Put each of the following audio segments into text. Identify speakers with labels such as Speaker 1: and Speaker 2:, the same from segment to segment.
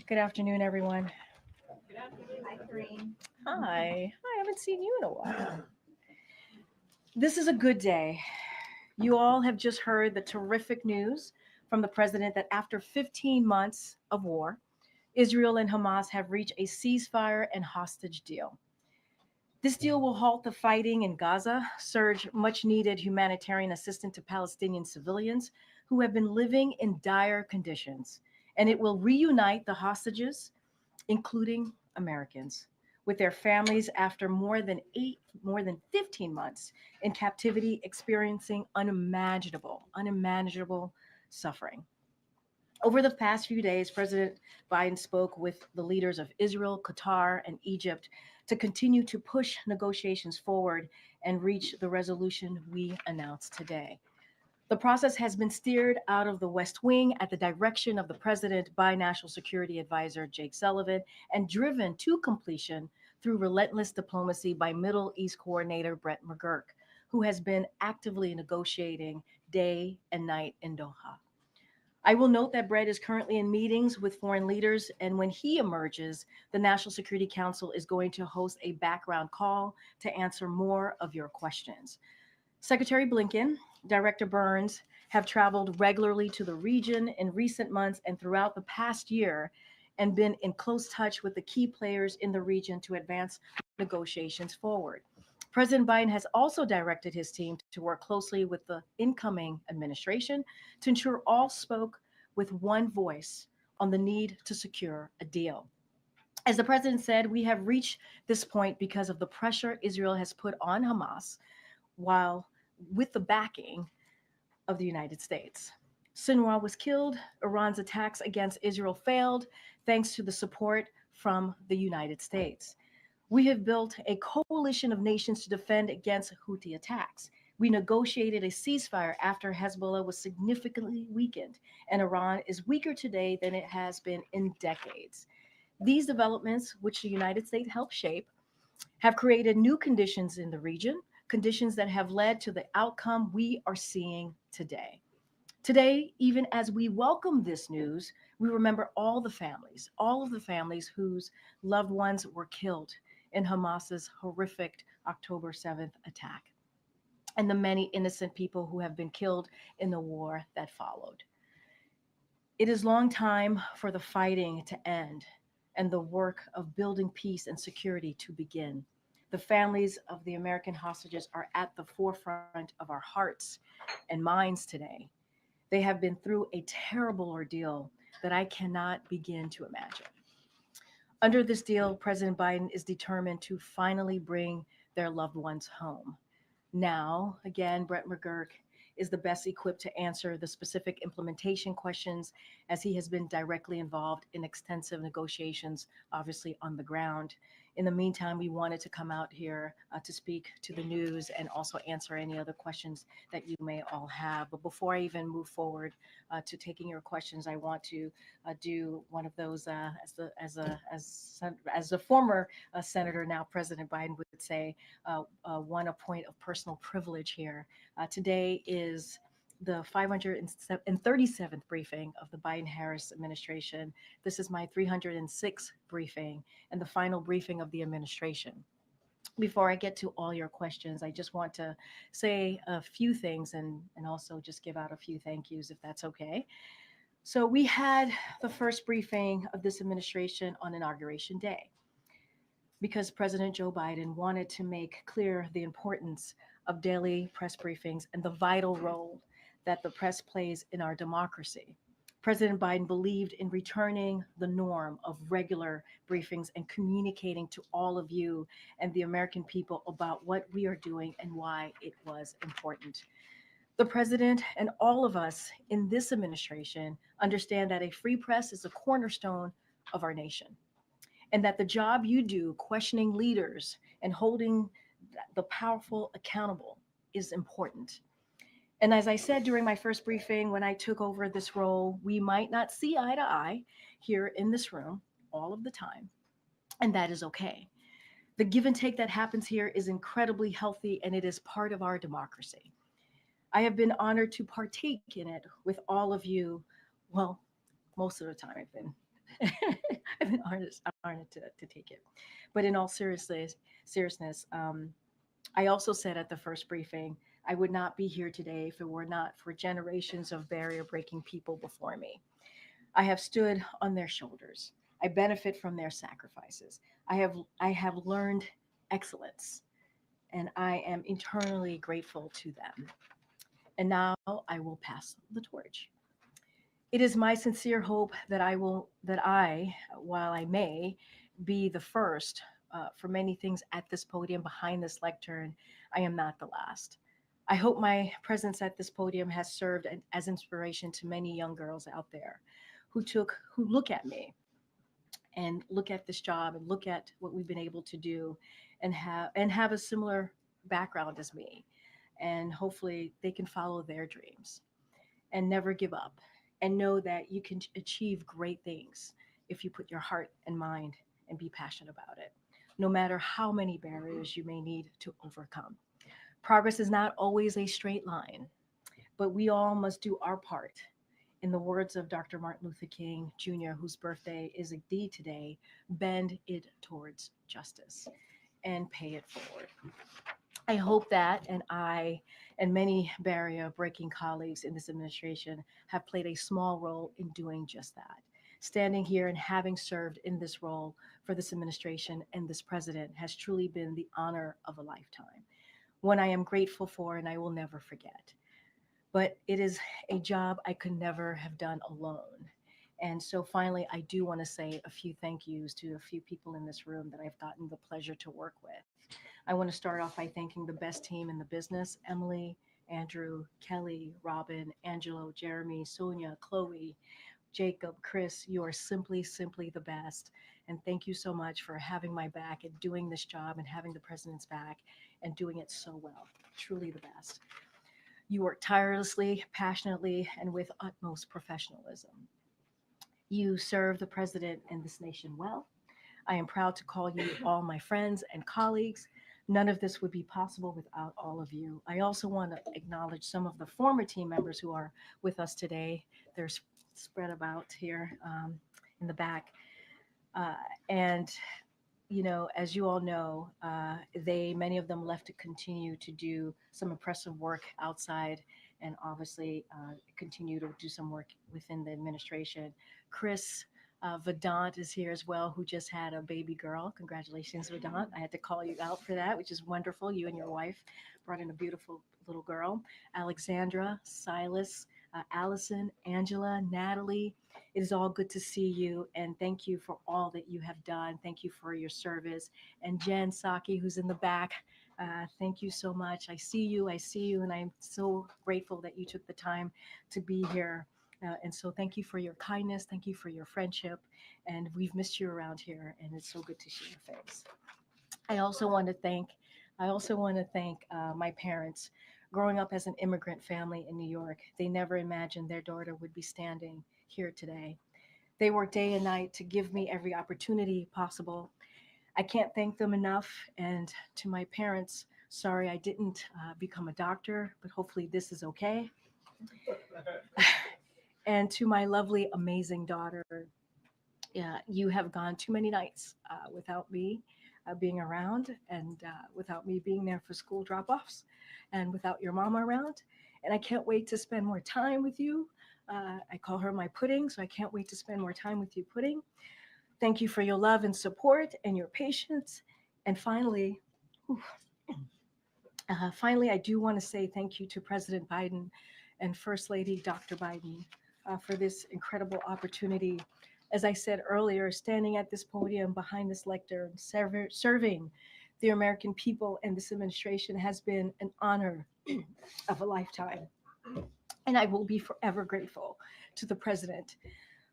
Speaker 1: Good afternoon, everyone.
Speaker 2: Good afternoon. Hi, Karine.
Speaker 1: Hi. I haven't seen you in a while. This is a good day. You all have just heard the terrific news from the president that after 15 months of war, Israel and Hamas have reached a ceasefire and hostage deal. This deal will halt the fighting in Gaza, surge much needed humanitarian assistance to Palestinian civilians who have been living in dire conditions, and it will reunite the hostages, including Americans, with their families after more than 15 months in captivity, experiencing unimaginable suffering. Over the past few days, President Biden spoke with the leaders of Israel, Qatar, and Egypt to continue to push negotiations forward and reach the resolution we announced today. The process has been steered out of the West Wing at the direction of the president by National Security Advisor Jake Sullivan and driven to completion through relentless diplomacy by Middle East Coordinator Brett McGurk, who has been actively negotiating day and night in Doha. I will note that Brett is currently in meetings with foreign leaders, and when he emerges, the National Security Council is going to host a background call to answer more of your questions. Secretary Blinken, Director Burns have traveled regularly to the region in recent months and throughout the past year and been in close touch with the key players in the region to advance negotiations forward. President Biden has also directed his team to work closely with the incoming administration to ensure all spoke with one voice on the need to secure a deal. As the president said, we have reached this point because of the pressure Israel has put on Hamas, while with the backing of the United States. Sinwar was killed. Iran's attacks against Israel failed thanks to the support from the United States. We have built a coalition of nations to defend against Houthi attacks. We negotiated a ceasefire after Hezbollah was significantly weakened, and Iran is weaker today than it has been in decades. These developments, which the United States helped shape, have created new conditions in the region, conditions that have led to the outcome we are seeing today. Today, even as we welcome this news, we remember all of the families whose loved ones were killed in Hamas's horrific October 7th attack, and the many innocent people who have been killed in the war that followed. It is long time for the fighting to end and the work of building peace and security to begin. The families of the American hostages are at the forefront of our hearts and minds today. They have been through a terrible ordeal that I cannot begin to imagine. Under this deal, President Biden is determined to finally bring their loved ones home. Now, again, Brett McGurk is the best equipped to answer the specific implementation questions as he has been directly involved in extensive negotiations, obviously on the ground. In the meantime, we wanted to come out here to speak to the news and also answer any other questions that you may all have. But before I even move forward to taking your questions, I want to do one of those as a former senator, now President Biden would say, one a point of personal privilege here. Today is the 537th briefing of the Biden Harris administration. This is my 306th briefing and the final briefing of the administration. Before I get to all your questions, I just want to say a few things and also just give out a few thank yous, if that's okay. So, we had the first briefing of this administration on Inauguration Day because President Joe Biden wanted to make clear the importance of daily press briefings and the vital role that the press plays in our democracy. President Biden believed in returning the norm of regular briefings and communicating to all of you and the American people about what we are doing and why it was important. The president and all of us in this administration understand that a free press is a cornerstone of our nation and that the job you do questioning leaders and holding the powerful accountable is important. And as I said during my first briefing, when I took over this role, we might not see eye to eye here in this room all of the time, and that is okay. The give and take that happens here is incredibly healthy, and it is part of our democracy. I have been honored to partake in it with all of you. Well, most of the time I've been I've been honored to take it. But in all seriousness, I also said at the first briefing, I would not be here today if it were not for generations of barrier breaking people before me. I have stood on their shoulders. I benefit from their sacrifices. I have learned excellence and I am eternally grateful to them. And now I will pass the torch. It is my sincere hope that I, while I may be the first for many things at this podium behind this lectern, I am not the last. I hope my presence at this podium has served as inspiration to many young girls out there who look at me and look at this job and look at what we've been able to do and have a similar background as me. And hopefully they can follow their dreams and never give up and know that you can achieve great things if you put your heart and mind and be passionate about it, no matter how many barriers you may need to overcome. Progress is not always a straight line, but we all must do our part. In the words of Dr. Martin Luther King Jr., whose birthday is indeed today, bend it towards justice and pay it forward. I hope that and I and many barrier breaking colleagues in this administration have played a small role in doing just that. Standing here and having served in this role for this administration and this president has truly been the honor of a lifetime, one I am grateful for and I will never forget. But it is a job I could never have done alone. And so finally, I do want to say a few thank yous to a few people in this room that I've gotten the pleasure to work with. I want to start off by thanking the best team in the business: Emily, Andrew, Kelly, Robin, Angelo, Jeremy, Sonia, Chloe, Jacob, Chris. You are simply the best. And thank you so much for having my back and doing this job and having the president's back and doing it so well. Truly the best. You work tirelessly, passionately, and with utmost professionalism. You serve the president and this nation well. I am proud to call you all my friends and colleagues. None of this would be possible without all of you. I also want to acknowledge some of the former team members who are with us today. They're spread about here in the back. Uh, and as you all know, many of them left to continue to do some impressive work outside and obviously continue to do some work within the administration. Chris, Vedant is here as well, who just had a baby girl. Congratulations, Vedant. I had to call you out for that, which is wonderful. You and your wife brought in a beautiful little girl. Alexandra, Silas, Allison, Angela, Natalie. It is all good to see you, and thank you for all that you have done. Thank you for your service. And Jen Saki, who's in the back, thank you so much. I see you, and I'm so grateful that you took the time to be here. And so thank you for your kindness. Thank you for your friendship. And we've missed you around here, and it's so good to see your face. I also want to thank my parents. Growing up as an immigrant family in New York, they never imagined their daughter would be standing here today. They work day and night to give me every opportunity possible. I can't thank them enough. And to my parents, sorry I didn't become a doctor, but hopefully this is okay. And to my lovely, amazing daughter, yeah, you have gone too many nights without me being around, and without me being there for school drop offs, and without your mama around. And I can't wait to spend more time with you. I call her my pudding, so I can't wait to spend more time with you, pudding. Thank you for your love and support and your patience. And finally, whew, finally, I do want to say thank you to President Biden and First Lady Dr. Biden for this incredible opportunity. As I said earlier, standing at this podium behind this lectern, serving the American people and this administration has been an honor of a lifetime. And I will be forever grateful to the president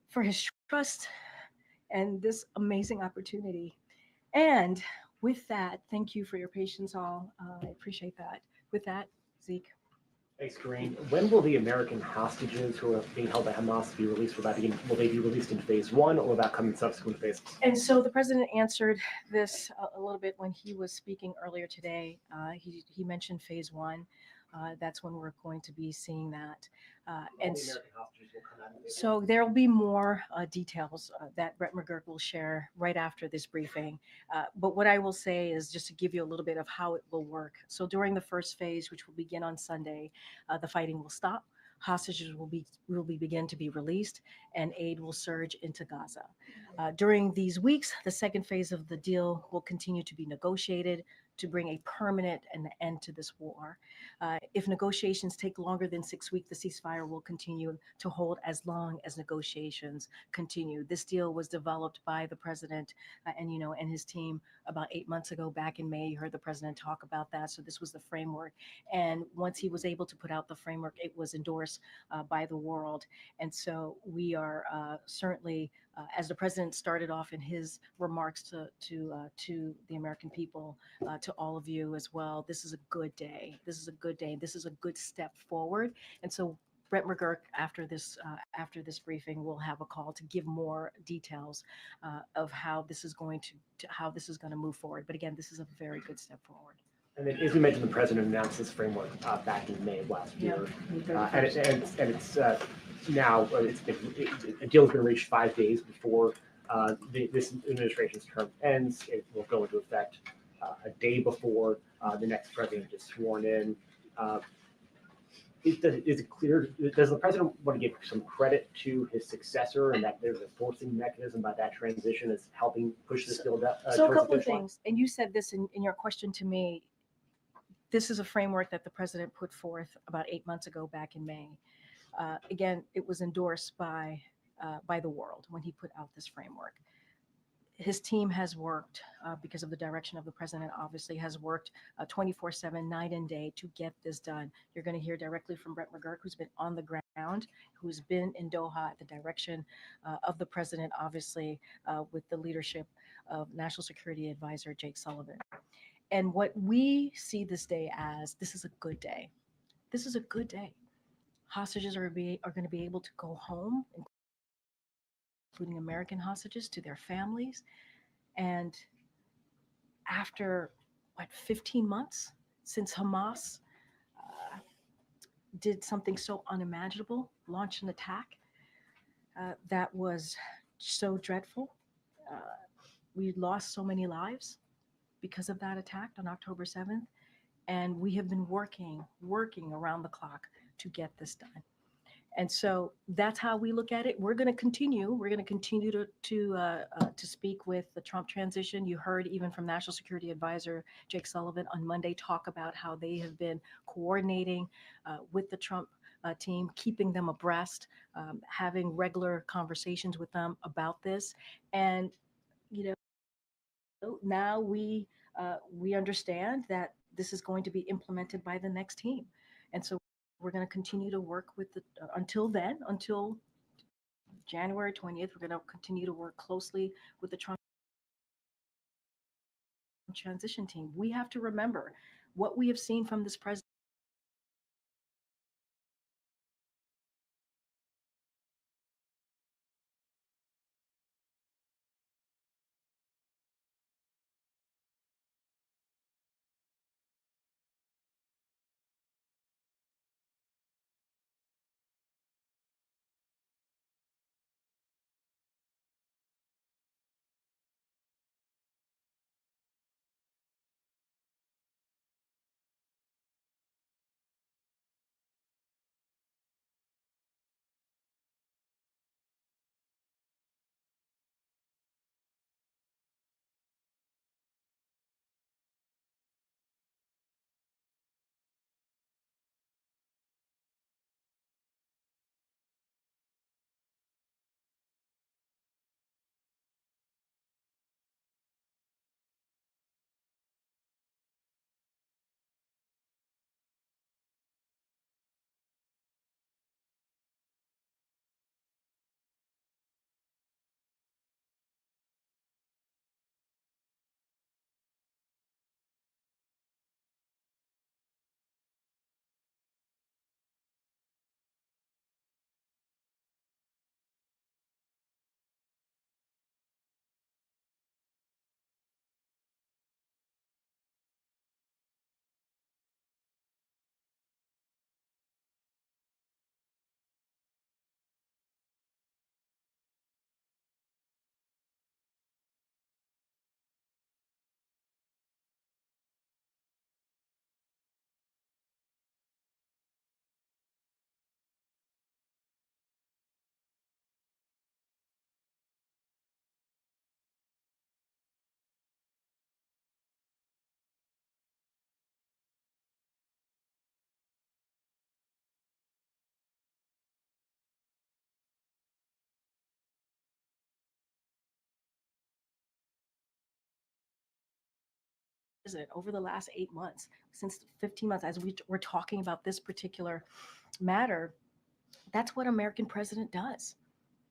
Speaker 1: for his trust and this amazing opportunity. And with that, thank you for your patience, all. I appreciate that. With that, Zeke.
Speaker 3: Thanks, Karine. When will the American hostages who are being held by Hamas be released? Will they be released in phase one, or will that come in subsequent phases?
Speaker 1: And so the president answered this a little bit when he was speaking earlier today. He mentioned phase one. That's when we're going to be seeing that.
Speaker 3: And the American hostages will come out in phase
Speaker 1: So there will be more details that Brett McGurk will share right after this briefing. But what I will say is just to give you a little bit of how it will work. So during the first phase, which will begin on Sunday, the fighting will stop. Hostages will begin to be released, and aid will surge into Gaza. During these weeks, the second phase of the deal will continue to be negotiated to bring a permanent end to this war. If negotiations take longer than 6 weeks, the ceasefire will continue to hold as long as negotiations continue. This deal was developed by the president and his team about 8 months ago, back in May. You heard the president talk about that. So this was the framework. And once he was able to put out the framework, it was endorsed by the world. And so we are certainly, as the president started off in his remarks to the American people, to all of you as well, this is a good day. This is a good day. This is a good step forward. And so Brett McGurk, after this briefing, will have a call to give more details of how this is going to move forward. But again, this is a very good step forward.
Speaker 3: And then, as we mentioned, the president announced this framework back in May of last year, a deal has been reached 5 days before this administration's term ends. It will go into effect a day before the next president is sworn in. Is it clear? Does the president want to give some credit to his successor, and that there's a forcing mechanism by that transition is helping push this bill down?
Speaker 1: So a couple of things, and you said this in your question to me. This is a framework that the president put forth about 8 months ago, back in May. Again, it was endorsed by the world when he put out this framework. His team has worked, because of the direction of the president, obviously, has worked 24/7, night and day, to get this done. You're going to hear directly from Brett McGurk, who's been on the ground, who's been in Doha at the direction of the president, obviously, with the leadership of National Security Advisor Jake Sullivan. And what we see this day as, this is a good day. This is a good day. Hostages are going to be able to go home, including American hostages, to their families. And after, 15 months since Hamas did something so unimaginable, launched an attack that was so dreadful. We lost so many lives because of that attack on October 7th. And we have been working around the clock to get this done. And so that's how we look at it. We're going to continue. We're going to continue to speak with the Trump transition. You heard even from National Security Advisor Jake Sullivan on Monday talk about how they have been coordinating with the Trump team, keeping them abreast, having regular conversations with them about this. And now we understand that this is going to be implemented by the next team, and so we're going to continue to work with the until January 20th. We're going to continue to work closely with the Trump transition team. We have to remember what we have seen from this president. Over the last 8 months, since 15 months, as we're talking about this particular matter, that's what American president does.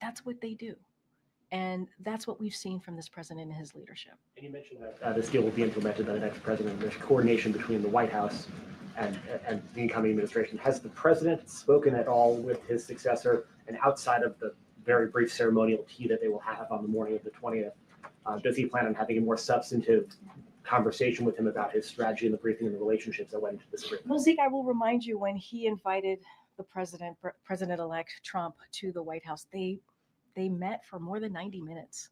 Speaker 1: That's what they do. And that's what we've seen from this president and his leadership.
Speaker 3: And you mentioned that this deal will be implemented by the next president. There's coordination between the White House and the incoming administration. Has the president spoken at all with his successor? And outside of the very brief ceremonial tea that they will have on the morning of the 20th, does he plan on having a more substantive conversation with him about his strategy and the briefing and the relationships that went into this agreement?
Speaker 1: Well, Zeke, I will remind you, when he invited the President-elect Trump to the White House, they met for more than 90 minutes.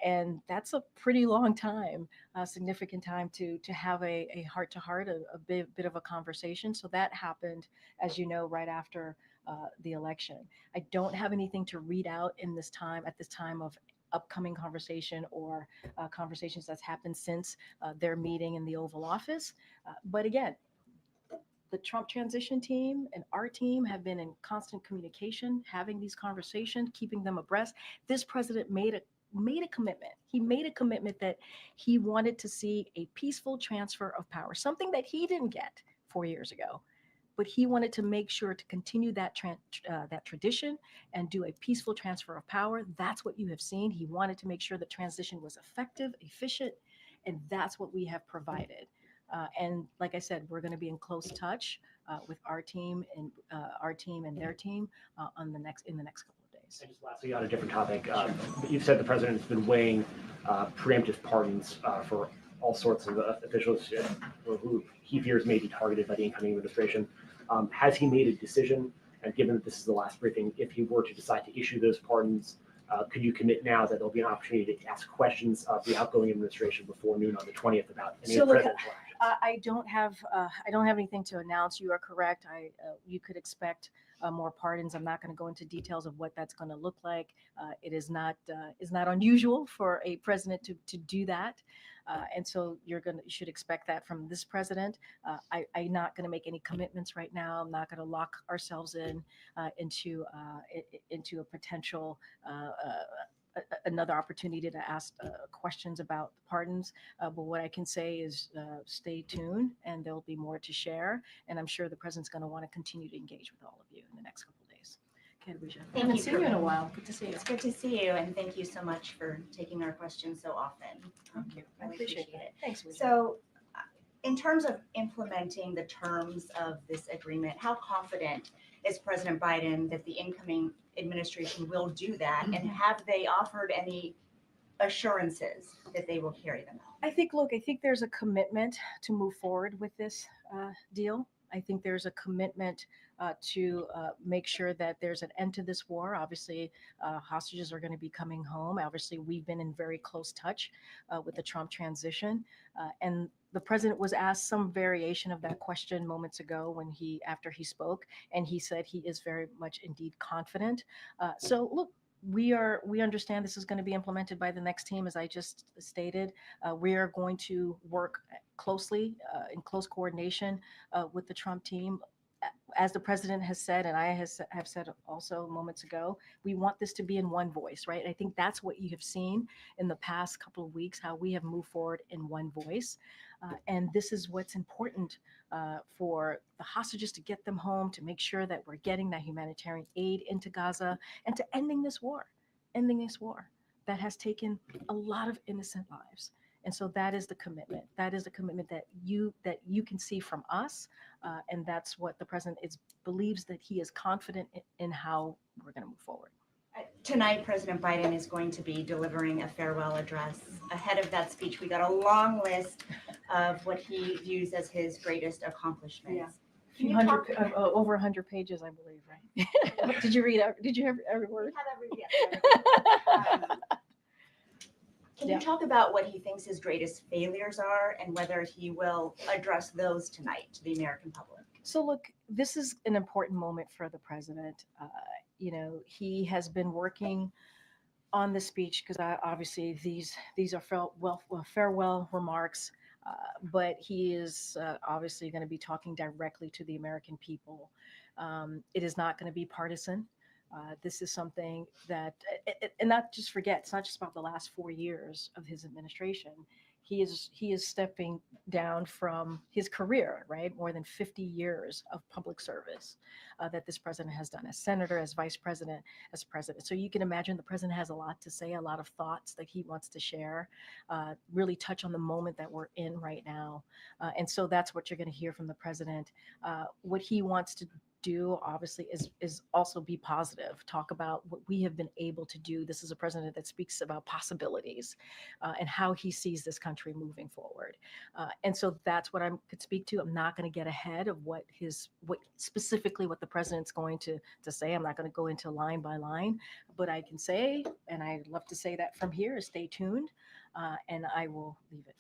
Speaker 1: And that's a pretty long time, a significant time to have a heart-to-heart, a bit of a conversation. So that happened, as you know, right after the election. I don't have anything to read out at this time of upcoming conversation or conversations that's happened since their meeting in the Oval Office. But again, the Trump transition team and our team have been in constant communication, having these conversations, keeping them abreast. This president made a commitment. He made a commitment that he wanted to see a peaceful transfer of power, something that he didn't get 4 years ago. But he wanted to make sure to continue that tradition and do a peaceful transfer of power. That's what you have seen. He wanted to make sure the transition was effective, efficient, and that's what we have provided. And like I said, we're going to be in close touch with our team and their team in the next couple of days.
Speaker 3: And just lastly, on a different topic, you've said the president has been weighing preemptive pardons for all sorts of officials who he fears may be targeted by the incoming administration. Has he made a decision? And given that this is the last briefing, if he were to decide to issue those pardons, could you commit now that there'll be an opportunity to ask questions of the outgoing administration before noon on the 20th about any presidential action?
Speaker 1: I don't have anything to announce. You are correct. You could expect more pardons. I'm not going to go into details of what that's going to look like. It is not unusual for a president to do that, and so you should expect that from this president. I'm not going to make any commitments right now. I'm not going to lock ourselves into a potential. Another opportunity to ask questions about pardons. But what I can say is stay tuned, and there'll be more to share. And I'm sure the president's going to want to continue to engage with all of you in the next couple of days. Okay, Lucia.
Speaker 2: Thank
Speaker 1: Haven't
Speaker 2: you,
Speaker 1: seen you in a
Speaker 2: Karine.
Speaker 1: while. Good to see you.
Speaker 2: It's good to see you, and thank you so much for taking our questions so often.
Speaker 1: Thank you. I
Speaker 2: Really
Speaker 1: appreciate
Speaker 2: appreciate
Speaker 1: it.
Speaker 2: it.
Speaker 1: Thanks, Lucia.
Speaker 2: So, in terms of implementing the terms of this agreement, how confident is President Biden that the incoming administration will do that? And have they offered any assurances that they will carry them out?
Speaker 1: I think there's a commitment to move forward with this deal. I think there's a commitment to make sure that there's an end to this war. Obviously, hostages are going to be coming home. Obviously, we've been in very close touch with the Trump transition. And the president was asked some variation of that question moments ago after he spoke, and he said he is very much indeed confident. So look, we understand this is going to be implemented by the next team, as I just stated. We are going to work closely in close coordination with the Trump team. As the president has said, and I have said also moments ago, we want this to be in one voice, right? I think that's what you have seen in the past couple of weeks, how we have moved forward in one voice. And this is what's important for the hostages, to get them home, to make sure that we're getting that humanitarian aid into Gaza, and to ending this war that has taken a lot of innocent lives. And so that is the commitment. That is the commitment that you can see from us, and that's what the president believes, that he is confident in how we're going to move forward.
Speaker 2: Tonight, President Biden is going to be delivering a farewell address. Ahead of that speech, we got a long list of what he views as his greatest accomplishments. Can you talk?
Speaker 1: Over 100 pages, I believe, right? Did you read? Did you have every word?
Speaker 2: Can you talk about what he thinks his greatest failures are, and whether he will address those tonight to the American public?
Speaker 1: So look, this is an important moment for the president. He has been working on the speech, because obviously these are farewell remarks, but he is obviously going to be talking directly to the American people. It is not going to be partisan. This is something that, and not just forget, it's not just about the last 4 years of his administration. He is stepping down from his career, right? More than 50 years of public service that this president has done as senator, as vice president, as president. So you can imagine the president has a lot to say, a lot of thoughts that he wants to share, really touch on the moment that we're in right now. And so that's what you're going to hear from the president. What he wants to do, obviously, is also be positive, talk about what we have been able to do. This is a president that speaks about possibilities and how he sees this country moving forward. And so that's what I could speak to. I'm not going to get ahead of what specifically what the president's going to say. I'm not going to go into line by line, but I can say, and I'd love to say that from here, is stay tuned, and I will leave it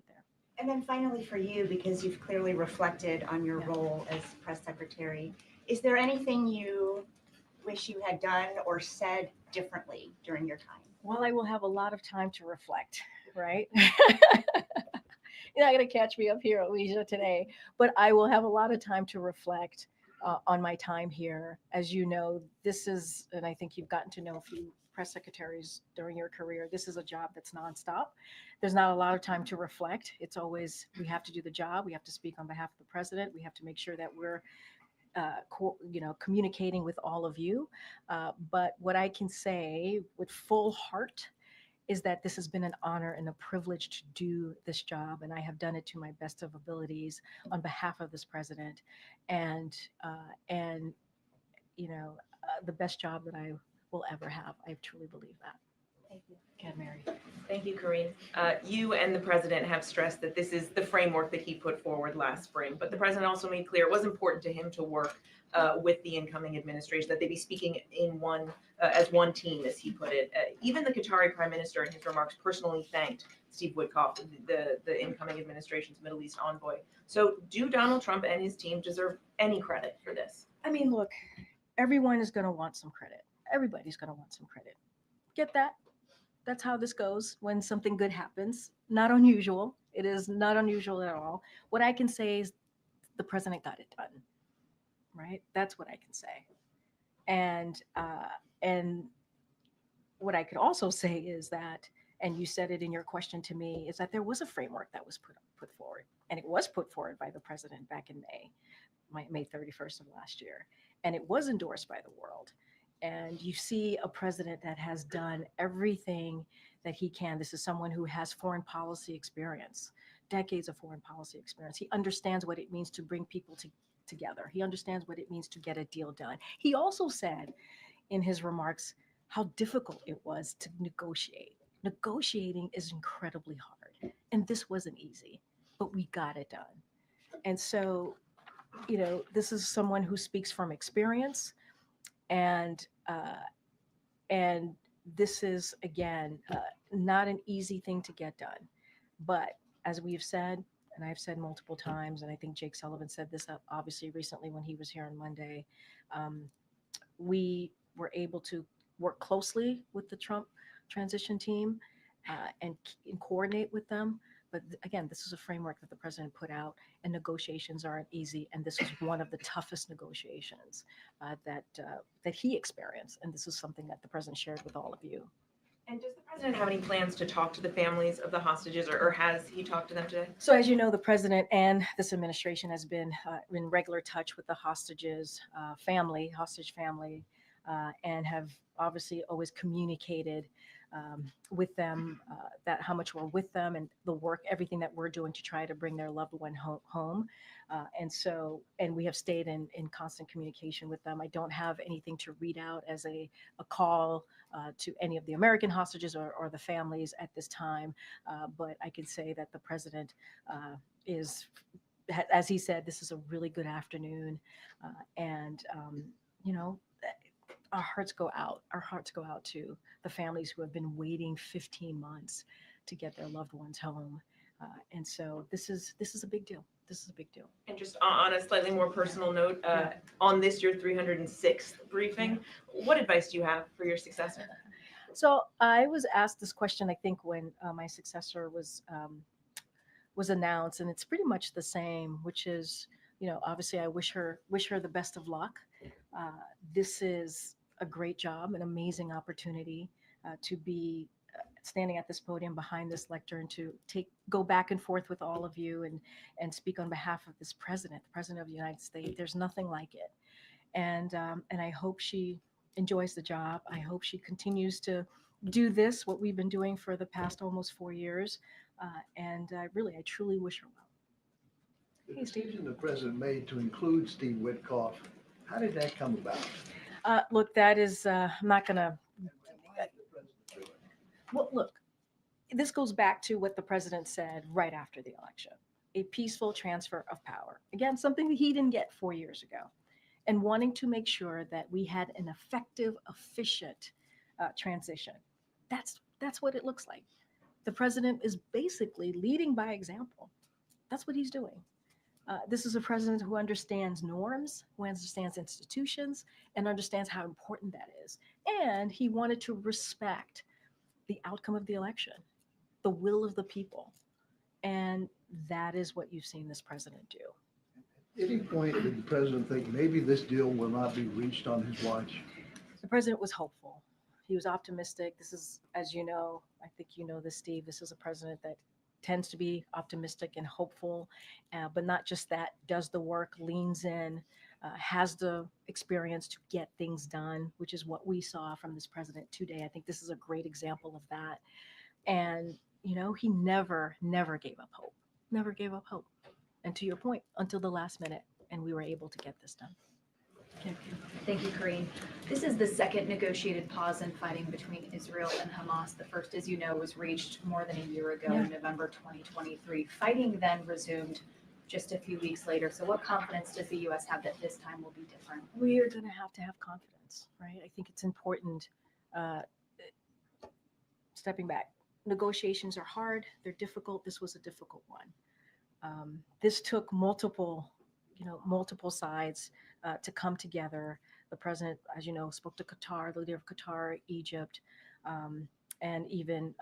Speaker 1: there.
Speaker 2: And then finally for you, because you've clearly reflected on your role as press secretary, is there anything you wish you had done or said differently during your time?
Speaker 1: Well, I will have a lot of time to reflect, right? You're not going to catch me up here, Alicia, today, but I will have a lot of time to reflect on my time here. As you know, this is, and I think you've gotten to know a few press secretaries during your career, this is a job that's nonstop. There's not a lot of time to reflect. It's always, we have to do the job. We have to speak on behalf of the president. We have to make sure that we're communicating with all of you. But what I can say with full heart is that this has been an honor and a privilege to do this job, and I have done it to my best of abilities on behalf of this president, and the best job that I will ever have. I truly believe that.
Speaker 2: Thank you.
Speaker 1: Get Mary.
Speaker 4: Thank you, Karine. You and the president have stressed that this is the framework that he put forward last spring, but the president also made clear it was important to him to work with the incoming administration, that they be speaking in one as one team, as he put it. Even the Qatari prime minister, in his remarks, personally thanked Steve Witkoff, the incoming administration's Middle East envoy. So, do Donald Trump and his team deserve any credit for this?
Speaker 1: I mean, look, everyone is going to want some credit. Everybody's going to want some credit. Get that? That's how this goes when something good happens. Not unusual. It is not unusual at all. What I can say is the president got it done, right? That's what I can say. And what I could also say is that, and you said it in your question to me, is that there was a framework that was put forward, and it was put forward by the president back in May 31st of last year, and it was endorsed by the world. And you see a president that has done everything that he can. This is someone who has foreign policy experience, decades of foreign policy experience. He understands what it means to bring people together. He understands what it means to get a deal done. He also said in his remarks how difficult it was to negotiate. Negotiating is incredibly hard, and this wasn't easy, but we got it done. And so, this is someone who speaks from experience, and this is again not an easy thing to get done. But as we've said, and I've said multiple times, and I think Jake Sullivan said this obviously recently when he was here on Monday, we were able to work closely with the Trump transition team and coordinate with them. But again, this is a framework that the president put out, and negotiations aren't easy. And this was one of the toughest negotiations that he experienced. And this is something that the president shared with all of you.
Speaker 4: And does the president have any plans to talk to the families of the hostages, or has he talked to them today?
Speaker 1: So as you know, the president and this administration has been in regular touch with the hostages hostage family, and have obviously always communicated with them that how much we're with them and the work, everything that we're doing to try to bring their loved one home. And we have stayed in constant communication with them. I don't have anything to read out as a call to any of the American hostages or the families at this time. But I can say that the president is, as he said, this is a really good afternoon. Our hearts go out. Our hearts go out to the families who have been waiting 15 months to get their loved ones home. And so this is a big deal. This is a big deal.
Speaker 4: And just on a slightly more personal note, on this your 306th briefing, what advice do you have for your successor?
Speaker 1: So I was asked this question, I think, when my successor was announced, and it's pretty much the same, which is, obviously I wish her the best of luck. This is a great job, an amazing opportunity to be standing at this podium behind this lectern, to go back and forth with all of you and speak on behalf of this president, the president of the United States. There's nothing like it. And I hope she enjoys the job. I hope she continues to do this, what we've been doing for the past almost 4 years. And I truly wish her well.
Speaker 5: The decision the president made to include Steve Witkoff, how did that come about?
Speaker 1: Look, that is, I'm not going to.
Speaker 5: Why did the president do it?
Speaker 1: Well, look, this goes back to what the president said right after the election: a peaceful transfer of power. Again, something that he didn't get 4 years ago, and wanting to make sure that we had an effective, efficient transition. That's what it looks like. The president is basically leading by example. That's what he's doing. This is a president who understands norms, who understands institutions, and understands how important that is. And he wanted to respect the outcome of the election, the will of the people. And that is what you've seen this president do.
Speaker 5: At any point did the president think maybe this deal will not be reached on his watch?
Speaker 1: The president was hopeful. He was optimistic. This is, as you know, I think you know this, Steve, this is a president that tends to be optimistic and hopeful, but not just that, does the work, leans in, has the experience to get things done, which is what we saw from this president today. I think this is a great example of that. And, he never gave up hope, never gave up hope. And to your point, until the last minute, and we were able to get this done.
Speaker 6: Thank you, Karine. This is the second negotiated pause in fighting between Israel and Hamas. The first, as you know, was reached more than a year ago in November 2023. Fighting then resumed just a few weeks later. So what confidence does the U.S. have that this time will be different?
Speaker 1: We are going to have confidence, right? I think it's important. Stepping back, negotiations are hard. They're difficult. This was a difficult one. This took multiple sides to come together. The president, as you know, spoke to Qatar, the leader of Qatar, Egypt, and even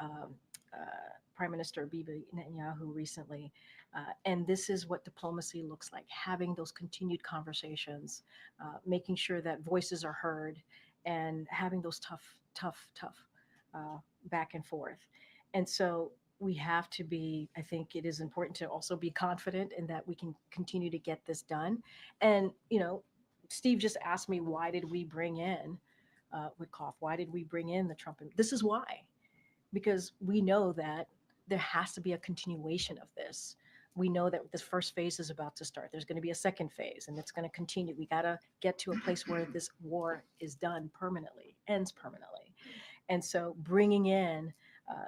Speaker 1: Prime Minister Bibi Netanyahu recently. And this is what diplomacy looks like, having those continued conversations, making sure that voices are heard, and having those tough back and forth. And so we have to be, I think it is important to also be confident in that we can continue to get this done. And, Steve just asked me, why did we bring in, why did we bring in the Trump? This is why, because we know that there has to be a continuation of this. We know that this first phase is about to start. There's going to be a second phase, and it's going to continue. We got to get to a place where this war is done permanently, ends permanently. And so bringing in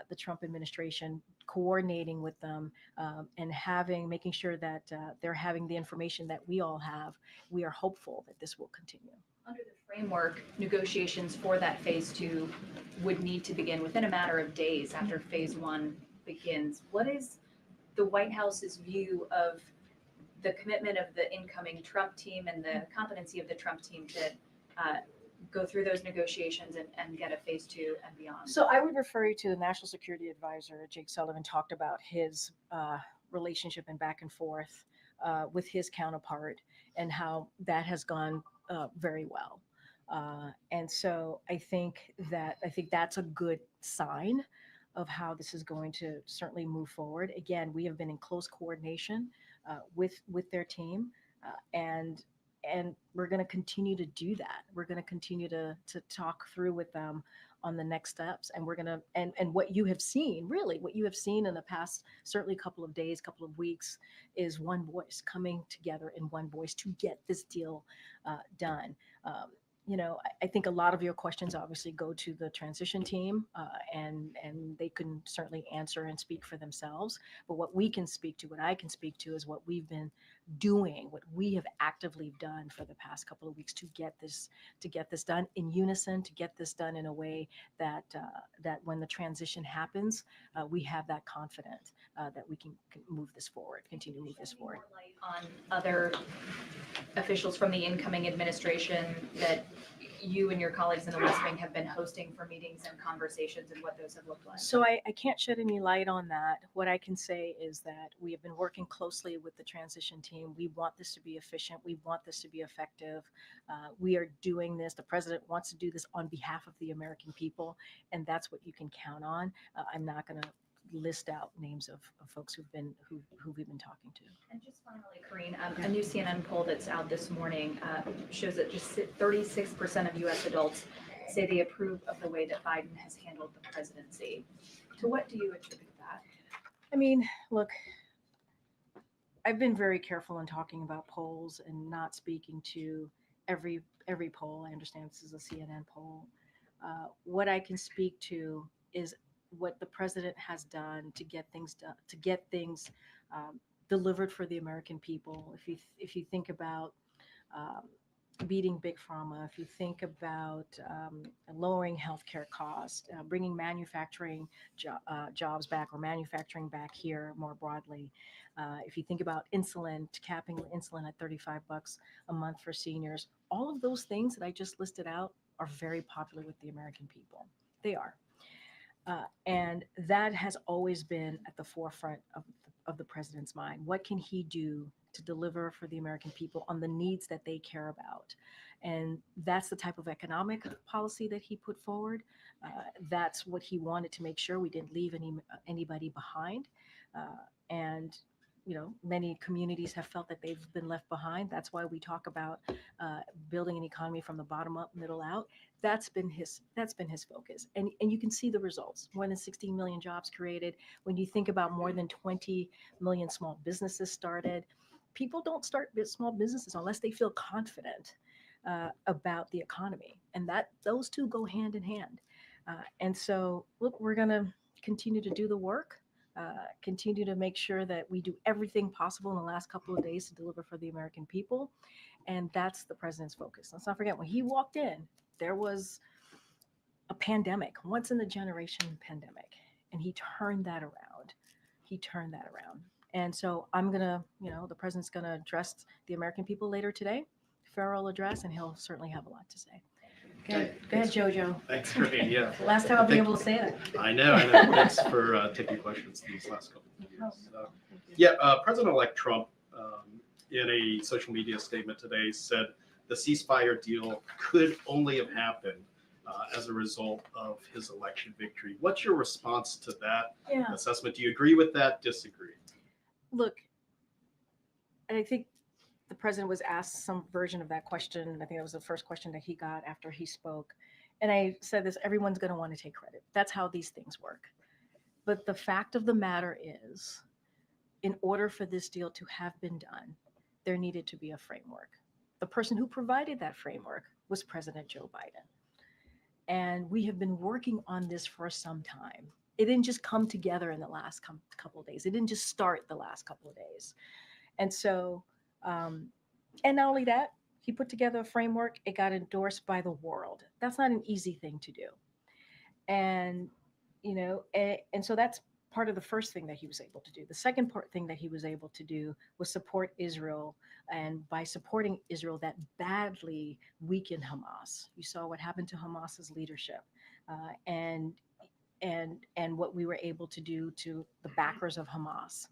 Speaker 1: the Trump administration, coordinating with them, and making sure that they're having the information that we all have, we are hopeful that this will continue.
Speaker 6: Under the framework, negotiations for that phase two would need to begin within a matter of days after phase one begins. What is the White House's view of the commitment of the incoming Trump team and the competency of the Trump team to go through those negotiations and get a phase two and beyond?
Speaker 1: So I would refer you to the National Security Advisor. Jake Sullivan talked about his relationship and back and forth with his counterpart and how that has gone very well. And so I think that's a good sign of how this is going to certainly move forward. Again, we have been in close coordination with their team, and we're going to continue to do that. We're going to continue to talk through with them on the next steps, and we're going to and what you have seen in the past, certainly couple of days, couple of weeks, is one voice coming together in one voice to get this deal done. I think a lot of your questions obviously go to the transition team, and they can certainly answer and speak for themselves. But what I can speak to is what we've been doing, what we have actively done for the past couple of weeks to get this done in unison, to get this done in a way that when the transition happens, we have that confidence that we can move this forward, continue to move this forward.
Speaker 6: More light on other officials from the incoming administration that you and your colleagues in the West Wing have been hosting for meetings and conversations, and what those have looked like?
Speaker 1: So I can't shed any light on that. What I can say is that we have been working closely with the transition team. We want this to be efficient. We want this to be effective. We are doing this. The president wants to do this on behalf of the American people, and that's what you can count on. I'm not going to list out names of folks who we've been talking to.
Speaker 6: And just finally, Karine, a new CNN poll that's out this morning shows that just 36% of U.S. adults say they approve of the way that Biden has handled the presidency. To what do you attribute that?
Speaker 1: I mean, look, I've been very careful in talking about polls and not speaking to every poll. I understand this is a CNN poll. What I can speak to is what the president has done to get things done, to get things delivered for the American people. If you think about beating big pharma, if you think about lowering healthcare costs, bringing manufacturing jobs back, or manufacturing back here more broadly, if you think about insulin, capping insulin at $35 a month for seniors, all of those things that I just listed out are very popular with the American people. They are. And that has always been at the forefront of the president's mind. What can he do to deliver for the American people on the needs that they care about? And that's the type of economic policy that he put forward. That's what he wanted to make sure we didn't leave anybody behind. And many communities have felt that they've been left behind. That's why we talk about building an economy from the bottom up, middle out. That's been his focus. And you can see the results. More than 16 million jobs created. When you think about more than 20 million small businesses started, people don't start small businesses unless they feel confident about the economy, and that those two go hand in hand. And so, look, we're going to continue to do the work, continue to make sure that we do everything possible in the last couple of days to deliver for the American people. And that's the president's focus. Let's not forget, when he walked in, there was a pandemic, once in a generation pandemic, and he turned that around. He turned that around. And so I'm going to, the president's going to address the American people later today, farewell address, and he'll certainly have a lot to say. Okay. Go ahead, Jojo.
Speaker 7: Thanks, Karine. Yeah.
Speaker 1: Last time I'll be able to say that.
Speaker 7: I know. Thanks for taking questions these last couple of years. President-elect Trump, in a social media statement today, said the ceasefire deal could only have happened as a result of his election victory. What's your response to that assessment? Do you agree with that? Disagree?
Speaker 1: Look, I think the president was asked some version of that question. I think that was the first question that he got after he spoke. And I said this, everyone's going to want to take credit. That's how these things work. But the fact of the matter is, in order for this deal to have been done, there needed to be a framework. The person who provided that framework was President Joe Biden. And we have been working on this for some time. It didn't just come together in the last couple of days. It didn't just start the last couple of days. And so, and not only that, he put together a framework. It got endorsed by the world. That's not an easy thing to do. And, and so that's part of the first thing that he was able to do. The second thing that he was able to do was support Israel. And by supporting Israel, that badly weakened Hamas. You saw what happened to Hamas's leadership, and what we were able to do to the backers of Hamas.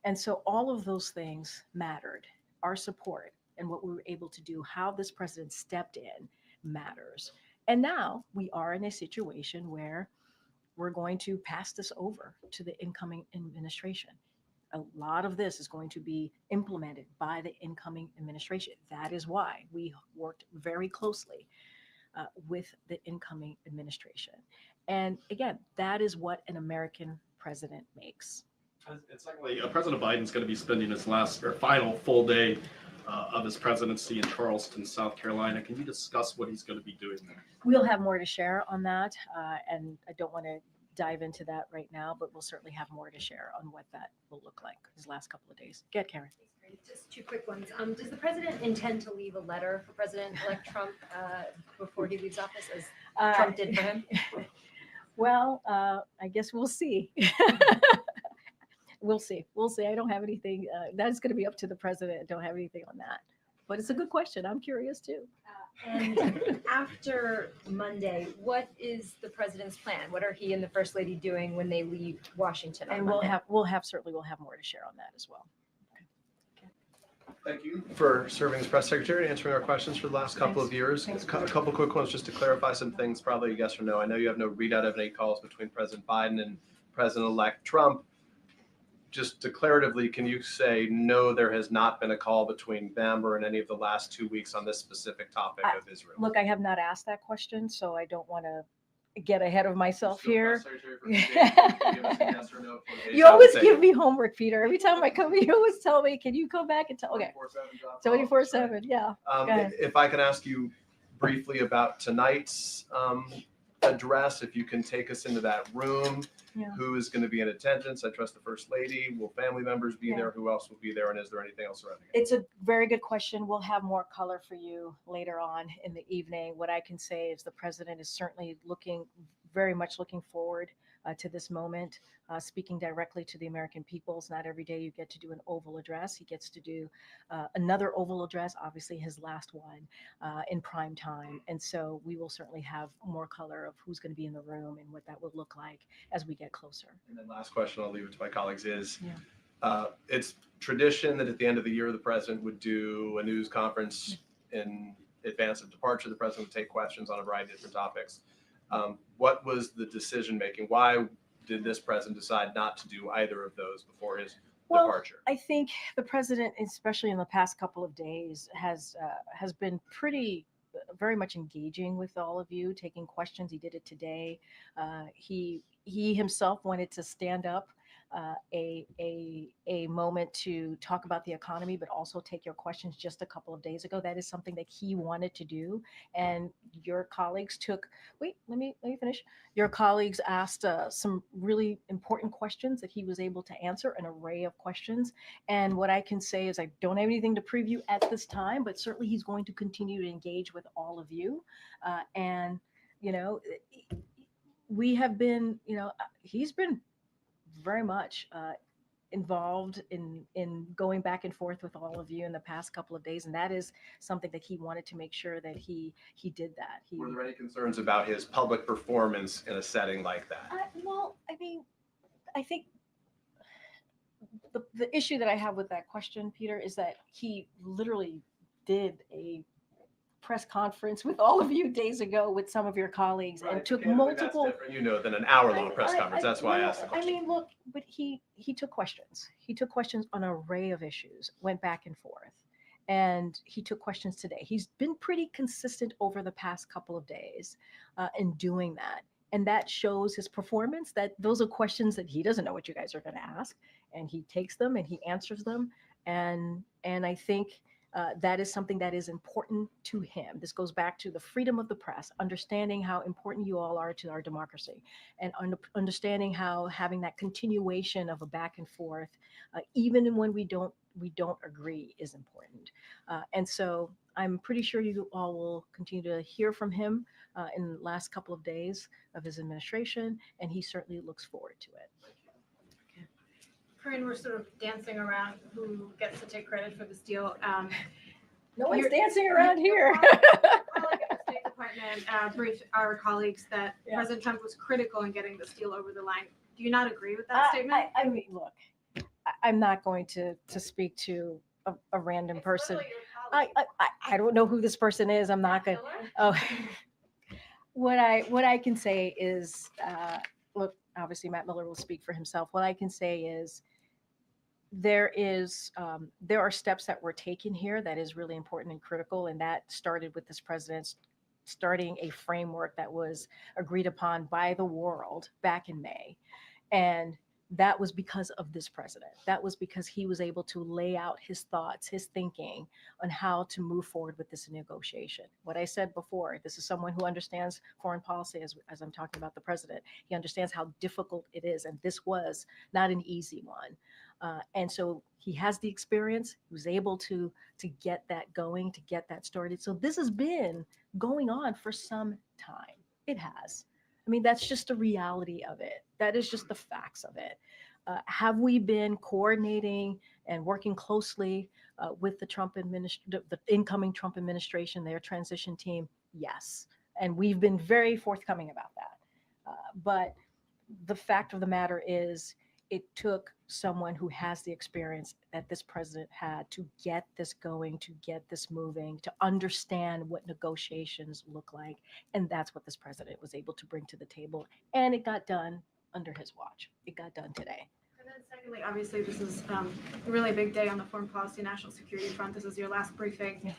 Speaker 1: And so all of those things mattered. Our support and what we were able to do, how this president stepped in, matters. And now we are in a situation where we're going to pass this over to the incoming administration. A lot of this is going to be implemented by the incoming administration. That is why we worked very closely with the incoming administration. And again, that is what an American president makes.
Speaker 7: And secondly, President Biden's going to be spending his final full day of his presidency in Charleston, South Carolina. Can you discuss what he's going to be doing there?
Speaker 1: We'll have more to share on that, and I don't want to dive into that right now, but we'll certainly have more to share on what that will look like his last couple of days. Get Karen.
Speaker 8: Just two quick ones. Does the president intend to leave a letter for President-elect Trump before he leaves office, as Trump did for him?
Speaker 1: Well, I guess we'll see. We'll see. I don't have anything. That's going to be up to the president. I don't have anything on that. But it's a good question. I'm curious too.
Speaker 8: And after Monday, what is the president's plan? What are he and the first lady doing when they leave Washington?
Speaker 1: And we'll have more to share on that as well.
Speaker 9: Thank you for serving as press secretary and answering our questions for the last couple of years.
Speaker 1: Thanks.
Speaker 9: A couple quick ones just to clarify some things, probably yes or no. I know you have no readout of any calls between President Biden and President-elect Trump. Just declaratively, can you say, no, there has not been a call between them or in any of the last 2 weeks on this specific topic of Israel?
Speaker 1: Look, I have not asked that question, so I don't want to get ahead of myself here. You always give me homework, Peter. Every time I come, you always tell me, can you go back and tell? Okay. 24/7, yeah.
Speaker 9: If I can ask you briefly about tonight's address, if you can take us into that room.
Speaker 1: Yeah.
Speaker 9: Who is going to be in attendance? I trust the First Lady. Will family members be there? Who else will be there? And is there anything else surrounding it?
Speaker 1: It's a very good question. We'll have more color for you later on in the evening. What I can say is the president is certainly very much looking forward to this moment, speaking directly to the American peoples. Not every day you get to do an oval address. He gets to do another oval address, obviously his last one in prime time. And so we will certainly have more color of who's going to be in the room and what that would look like as we get closer.
Speaker 9: And then last question, I'll leave it to my colleagues, is it's tradition that at the end of the year, the president would do a news conference in advance of departure. The president would take questions on a variety of different topics. What was the decision making? Why did this president decide not to do either of those before his departure?
Speaker 1: I think the president, especially in the past couple of days, has been very much engaging with all of you, taking questions. He did it today. He himself wanted to stand up a moment to talk about the economy, but also take your questions just a couple of days ago. That is something that he wanted to do, and your colleagues took. Wait, let me finish. Your colleagues asked some really important questions that he was able to answer, an array of questions. And what I can say is I don't have anything to preview at this time, but certainly he's going to continue to engage with all of you, and you know. We have been, he's been very much involved in going back and forth with all of you in the past couple of days, and that is something that he wanted to make sure that he did that.
Speaker 9: Were there any concerns about his public performance in a setting like that?
Speaker 1: Well, I mean, I think the issue that I have with that question, Peter, is that he literally did a press conference with all of you days ago with some of your colleagues and took multiple.
Speaker 9: That's different, than an hour-long press conference. That's why I asked the question.
Speaker 1: I mean, look, but he took questions. He took questions on an array of issues, went back and forth, and he took questions today. He's been pretty consistent over the past couple of days in doing that, and that shows his performance. That those are questions that he doesn't know what you guys are going to ask, and he takes them and he answers them, and I think. That is something that is important to him. This goes back to the freedom of the press, understanding how important you all are to our democracy, and understanding how having that continuation of a back and forth, even when we don't agree, is important. And so I'm pretty sure you all will continue to hear from him in the last couple of days of his administration, and he certainly looks forward to it.
Speaker 10: Karine, we're sort of dancing around who gets to take credit for this deal.
Speaker 1: No one's dancing around here.
Speaker 10: Colleague at the State Department briefed our colleagues that President Trump was critical in getting this deal over the line. Do you not agree with that statement?
Speaker 1: I mean, look, I'm not going to speak to a random person. I don't know who this person is. I'm not going to. Oh, what I can say is, look, obviously Matt Miller will speak for himself. What I can say is there are steps that were taken here that is really important and critical, and that started with this president starting a framework that was agreed upon by the world back in May. And that was because of this president. That was because he was able to lay out his thoughts, his thinking on how to move forward with this negotiation. What I said before, this is someone who understands foreign policy as I'm talking about the president. He understands how difficult it is, and this was not an easy one. And so he has the experience. He was able to get that going, to get that started. So this has been going on for some time. It has. I mean, that's just the reality of it. That is just the facts of it. Have we been coordinating and working closely with the incoming Trump administration, their transition team? Yes. And we've been very forthcoming about that. But the fact of the matter is, it took someone who has the experience that this president had to get this going, to get this moving, to understand what negotiations look like. And that's what this president was able to bring to the table. And it got done under his watch. It got done today.
Speaker 10: And then secondly, obviously, this is a really big day on the foreign policy, national security front. This is your last briefing,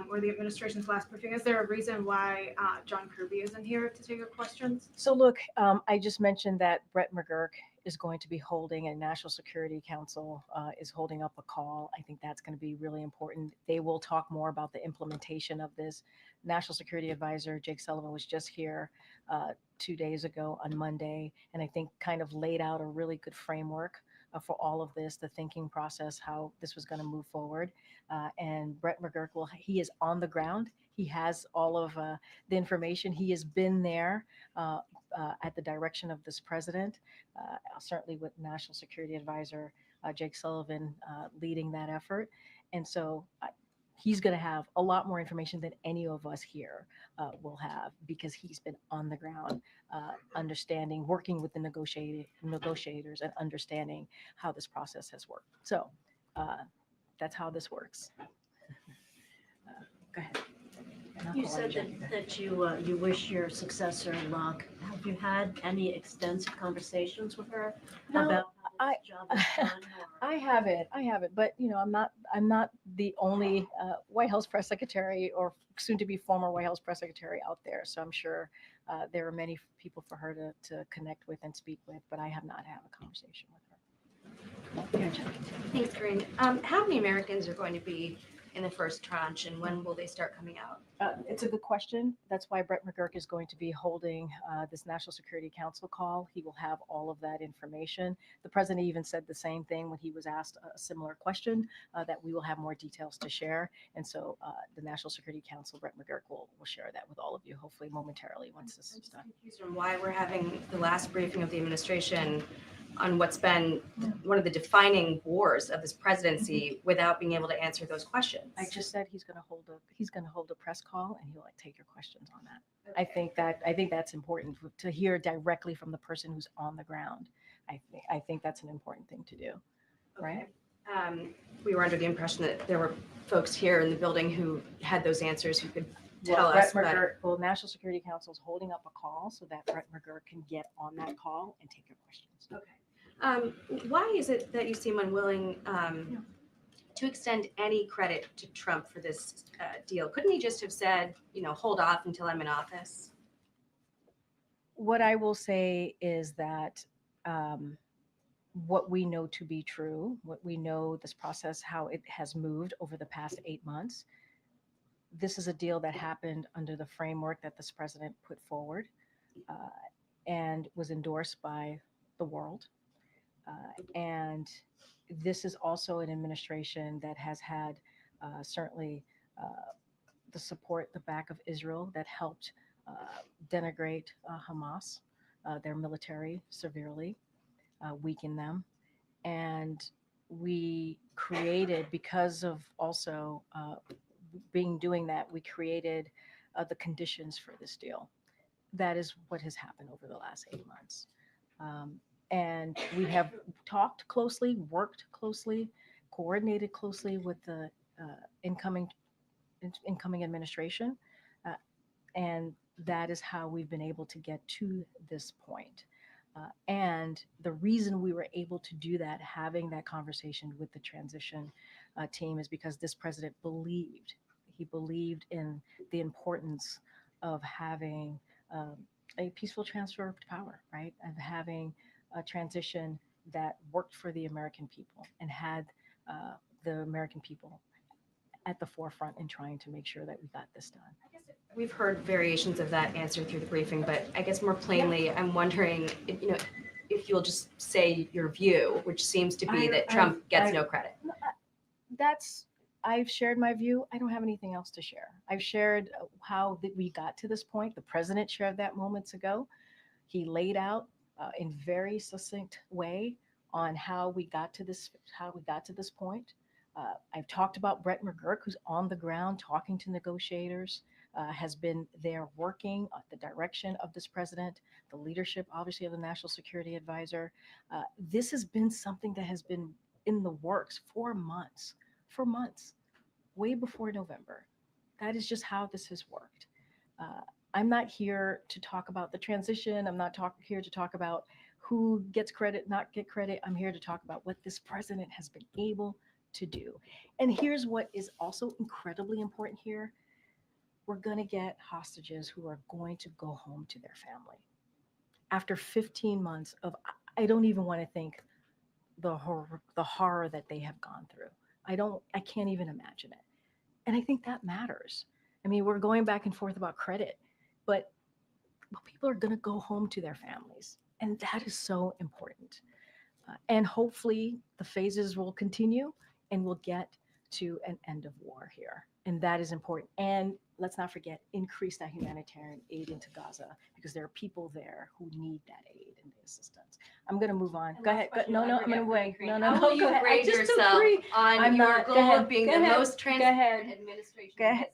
Speaker 10: or the administration's last briefing. Is there a reason why John Kirby isn't here to take your questions?
Speaker 1: So look, I just mentioned that Brett McGurk is going to be holding, and National Security Council is holding up a call. I think that's going to be really important. They will talk more about the implementation of this. National Security Advisor Jake Sullivan was just here 2 days ago on Monday, and I think kind of laid out a really good framework for all of this, the thinking process, how this was going to move forward. And Brett McGurk, he is on the ground. He has all of the information. He has been there at the direction of this president, certainly with National Security Advisor Jake Sullivan leading that effort. And so he's going to have a lot more information than any of us here will have, because he's been on the ground, understanding, working with the negotiators and understanding how this process has worked. So that's how this works. Go ahead.
Speaker 11: You said that you wish your successor luck. Have you had any extensive conversations with her about how this job is done?
Speaker 1: I haven't. But I'm not the only White House press secretary, or soon to be former White House press secretary, out there. So I'm sure there are many people for her to connect with and speak with. But I have not had a conversation with her.
Speaker 8: Thanks, Karine. How many Americans are going to be in the first tranche, and when will they start coming out?
Speaker 1: It's a good question. That's why Brett McGurk is going to be holding this National Security Council call. He will have all of that information. The president even said the same thing when he was asked a similar question, that we will have more details to share. And so the National Security Council, Brett McGurk, will share that with all of you, hopefully momentarily once this is done.
Speaker 8: Confused on why we're having the last briefing of the administration on what's been one of the defining wars of this presidency without being able to answer those questions.
Speaker 1: I just said he's going to hold a press call and he'll take your questions on that. I think that's important to hear directly from the person who's on the ground. I think that's an important thing to do, right?
Speaker 8: We were under the impression that there were folks here in the building who had those answers who could tell
Speaker 1: Well,
Speaker 8: us.
Speaker 1: National Security Council is holding up a call so that Brett McGurk can get on that call and take your questions.
Speaker 8: Okay. Why is it that you seem unwilling to extend any credit to Trump for this deal? Couldn't he just have said, hold off until I'm in office?
Speaker 1: What I will say is that what we know to be true, what we know this process, how it has moved over the past 8 months, this is a deal that happened under the framework that this president put forward and was endorsed by the world. And this is also an administration that has had certainly the support, the back of Israel that helped denigrate Hamas, their military severely, weaken them. And we created, because of also doing that, we created the conditions for this deal. That is what has happened over the last 8 months. And we have talked closely, worked closely, coordinated closely with the incoming administration. And that is how we've been able to get to this point. And the reason we were able to do that, having that conversation with the transition team, is because this president believed in the importance of having a peaceful transfer of power, right? Of having a transition that worked for the American people and had the American people at the forefront in trying to make sure that we got this done.
Speaker 8: We've heard variations of that answer through the briefing, but I guess more plainly, I'm wondering, if you'll just say your view, which seems to be that Trump gets no credit.
Speaker 1: I've shared my view. I don't have anything else to share. I've shared how we got to this point. The president shared that moments ago. He laid out in very succinct way on how we got to this point. I've talked about Brett McGurk, who's on the ground talking to negotiators, has been there working at the direction of this president, the leadership, obviously, of the National Security Advisor. This has been something that has been in the works for months, way before November. That is just how this has worked. I'm not here to talk about the transition. I'm not here to talk about who gets credit, not get credit. I'm here to talk about what this president has been able to do. And here's what is also incredibly important here. We're going to get hostages who are going to go home to their family. After 15 months of, I don't even want to think the horror that they have gone through. I can't even imagine it. And I think that matters. I mean, we're going back and forth about credit, but people are going to go home to their families. And that is so important. And hopefully the phases will continue and we'll get to an end of war here. And that is important. And let's not forget, increase that humanitarian aid into Gaza, because there are people there who need that aid and the assistance. I'm going to move on. Go ahead. No, I'm going to wait. No,
Speaker 8: How will you grade yourself on your goal of being the most transparent administration?
Speaker 1: Go ahead.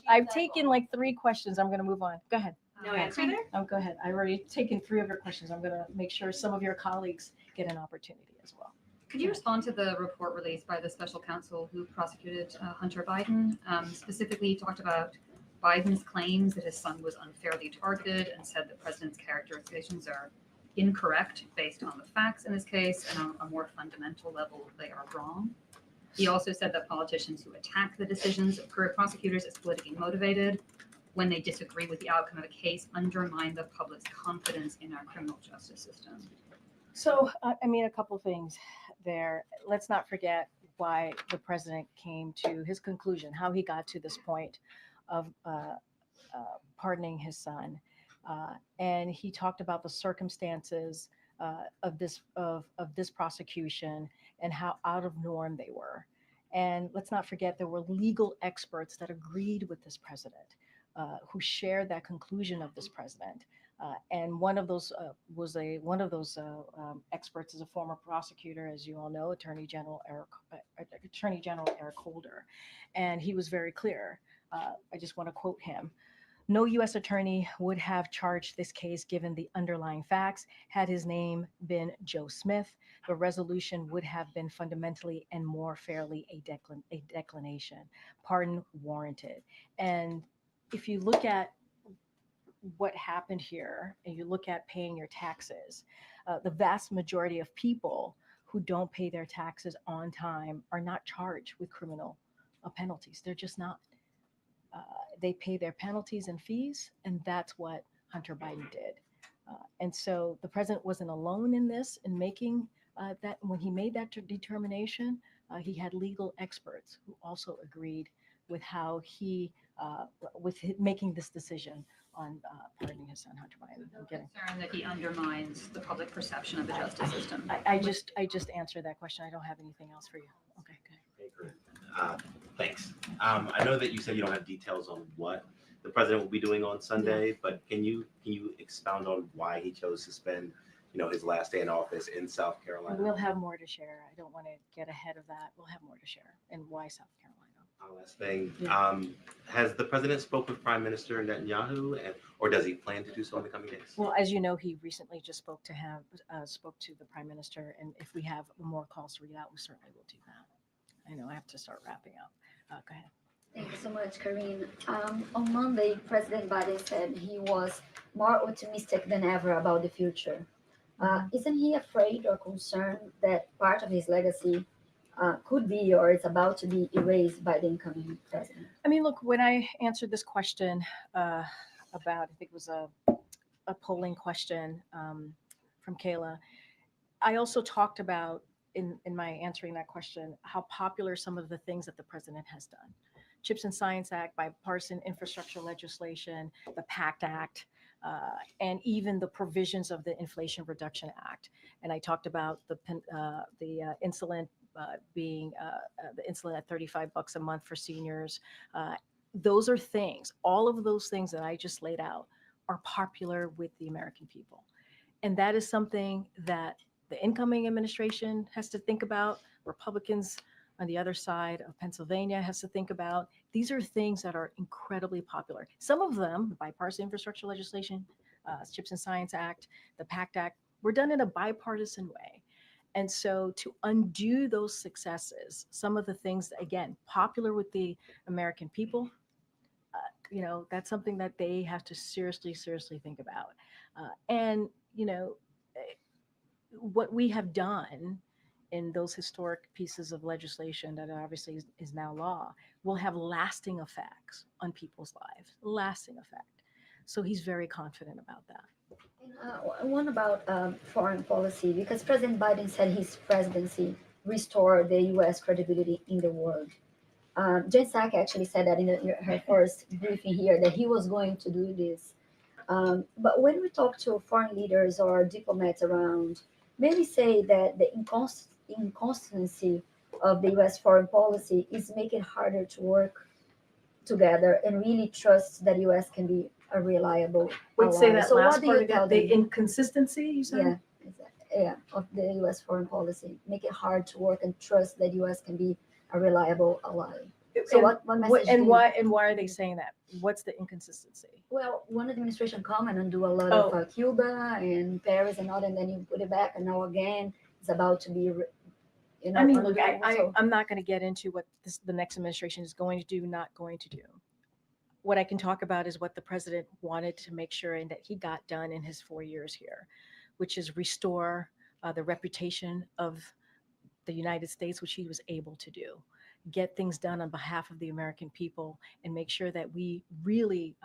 Speaker 1: I've taken like 3 questions. I'm going to move on. Go ahead.
Speaker 8: No answer there?
Speaker 1: Oh, go ahead. I've already taken 3 of your questions. I'm going to make sure some of your colleagues get an opportunity as well.
Speaker 6: Could you respond to the report released by the special counsel who prosecuted Hunter Biden? Specifically, he talked about Biden's claims that his son was unfairly targeted and said the president's characterizations are incorrect based on the facts in this case, and on a more fundamental level, they are wrong. He also said that politicians who attack the decisions of career prosecutors as politically motivated when they disagree with the outcome of a case undermine the public's confidence in our criminal justice system.
Speaker 1: So, I mean, a couple things there. Let's not forget why the president came to his conclusion, how he got to this point of pardoning his son. And he talked about the circumstances of this prosecution and how out of norm they were. And let's not forget there were legal experts that agreed with this president, who shared that conclusion of this president. And one of those experts is a former prosecutor, as you all know, Attorney General Eric Holder, and he was very clear. I just want to quote him. No U.S. attorney would have charged this case given the underlying facts. Had his name been Joe Smith, the resolution would have been fundamentally and more fairly a declination. Pardon warranted. And if you look at what happened here and you look at paying your taxes, the vast majority of people who don't pay their taxes on time are not charged with criminal penalties. They're just not. They pay their penalties and fees, and that's what Hunter Biden did. And so the president wasn't alone in this, in making that. When he made that determination, he had legal experts who also agreed with how he, making this decision on pardoning his son, Hunter Biden.
Speaker 6: No concern that he undermines the public perception of the justice system.
Speaker 1: I just answered that question. I don't have anything else for you. Okay, good.
Speaker 12: Thanks. I know that you said you don't have details on what the president will be doing on Sunday, but can you expound on why he chose to spend, his last day in office in South Carolina?
Speaker 1: We'll have more to share. I don't want to get ahead of that. We'll have more to share. And why South Carolina?
Speaker 12: Last thing, has the president spoke with Prime Minister Netanyahu, or does he plan to do so in the coming days?
Speaker 1: Well, as you know, he recently just spoke to the Prime Minister, and if we have more calls to read out, we certainly will do that. I know I have to start wrapping up. Go ahead.
Speaker 13: Thank you so much, Karine. On Monday, President Biden said he was more optimistic than ever about the future. Isn't he afraid or concerned that part of his legacy could be or is about to be erased by the incoming president?
Speaker 1: I mean, look, when I answered this question about, I think it was a polling question from Kayla, I also talked about in my answering that question how popular some of the things that the president has done. Chips and Science Act, bipartisan infrastructure legislation, the PACT Act, and even the provisions of the Inflation Reduction Act. And I talked about the insulin being the insulin at $35 a month for seniors. Those are things, all of those things that I just laid out are popular with the American people. And that is something that the incoming administration has to think about. Republicans on the other side of Pennsylvania has to think about. These are things that are incredibly popular. Some of them, the bipartisan infrastructure legislation, Chips and Science Act, the PACT Act, were done in a bipartisan way. And so to undo those successes, some of the things, again, popular with the American people, that's something that they have to seriously think about. And what we have done in those historic pieces of legislation that obviously is now law will have lasting effects on people's lives, lasting effect. So he's very confident about that.
Speaker 13: And one about foreign policy, because President Biden said his presidency restored the U.S. credibility in the world. Jen Psaki actually said that in her first briefing here, that he was going to do this. But when we talk to foreign leaders or diplomats around, many say that the inconsistency of the U.S. foreign policy is making it harder to work together and really trust that the U.S. can be a reliable
Speaker 1: Wait, say
Speaker 13: ally.
Speaker 1: that
Speaker 13: So
Speaker 1: last
Speaker 13: what do
Speaker 1: part
Speaker 13: you
Speaker 1: again,
Speaker 13: tell
Speaker 1: the
Speaker 13: them?
Speaker 1: inconsistency, you said?
Speaker 13: Yeah, of the U.S. foreign policy, make it hard to work and trust that U.S. can be a reliable ally. So what message do you-
Speaker 1: why are they saying that? What's the inconsistency?
Speaker 13: Well, one administration come and do a lot of Cuba and Paris and all, and then you put it back, and now again it's about to be,
Speaker 1: I mean, look,
Speaker 13: so-
Speaker 1: I'm not going to get into what the next administration is going to do, not going to do. What I can talk about is what the president wanted to make sure and that he got done in his 4 years here, which is restore the reputation of the United States, which he was able to do. get things done on behalf of the American people and make sure that we really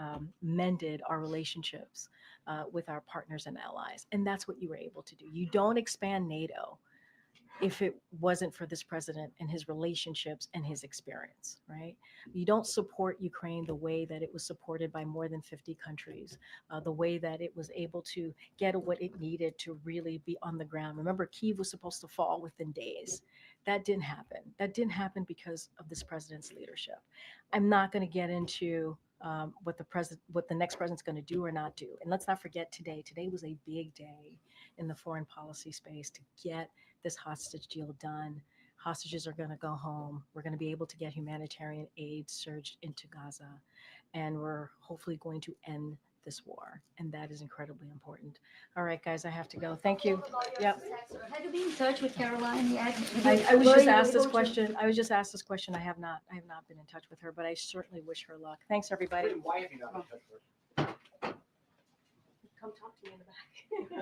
Speaker 1: mended our relationships with our partners and allies. And that's what you were able to do. You don't expand NATO if it wasn't for this president and his relationships and his experience, right? You don't support Ukraine the way that it was supported by more than 50 countries, the way that it was able to get what it needed to really be on the ground. Remember, Kyiv was supposed to fall within days. That didn't happen. That didn't happen because of this president's leadership. I'm not going to get into what the next president's going to do or not do. And let's not forget today. Today was a big day in the foreign policy space to get this hostage deal done. Hostages are going to go home. We're going to be able to get humanitarian aid surged into Gaza, and we're hopefully going to end this war. And that is incredibly important. All right, guys, I have to go. Thank you. Yep.
Speaker 13: Have you been in touch with Caroline yet?
Speaker 1: I was
Speaker 13: Were
Speaker 1: just
Speaker 13: you
Speaker 1: asked this
Speaker 13: able to-
Speaker 1: question. I was just asked this question. I have not been in touch with her, but I certainly wish her luck. Thanks, everybody.
Speaker 3: Why have you not been in touch with her?
Speaker 1: Come talk to me in the back.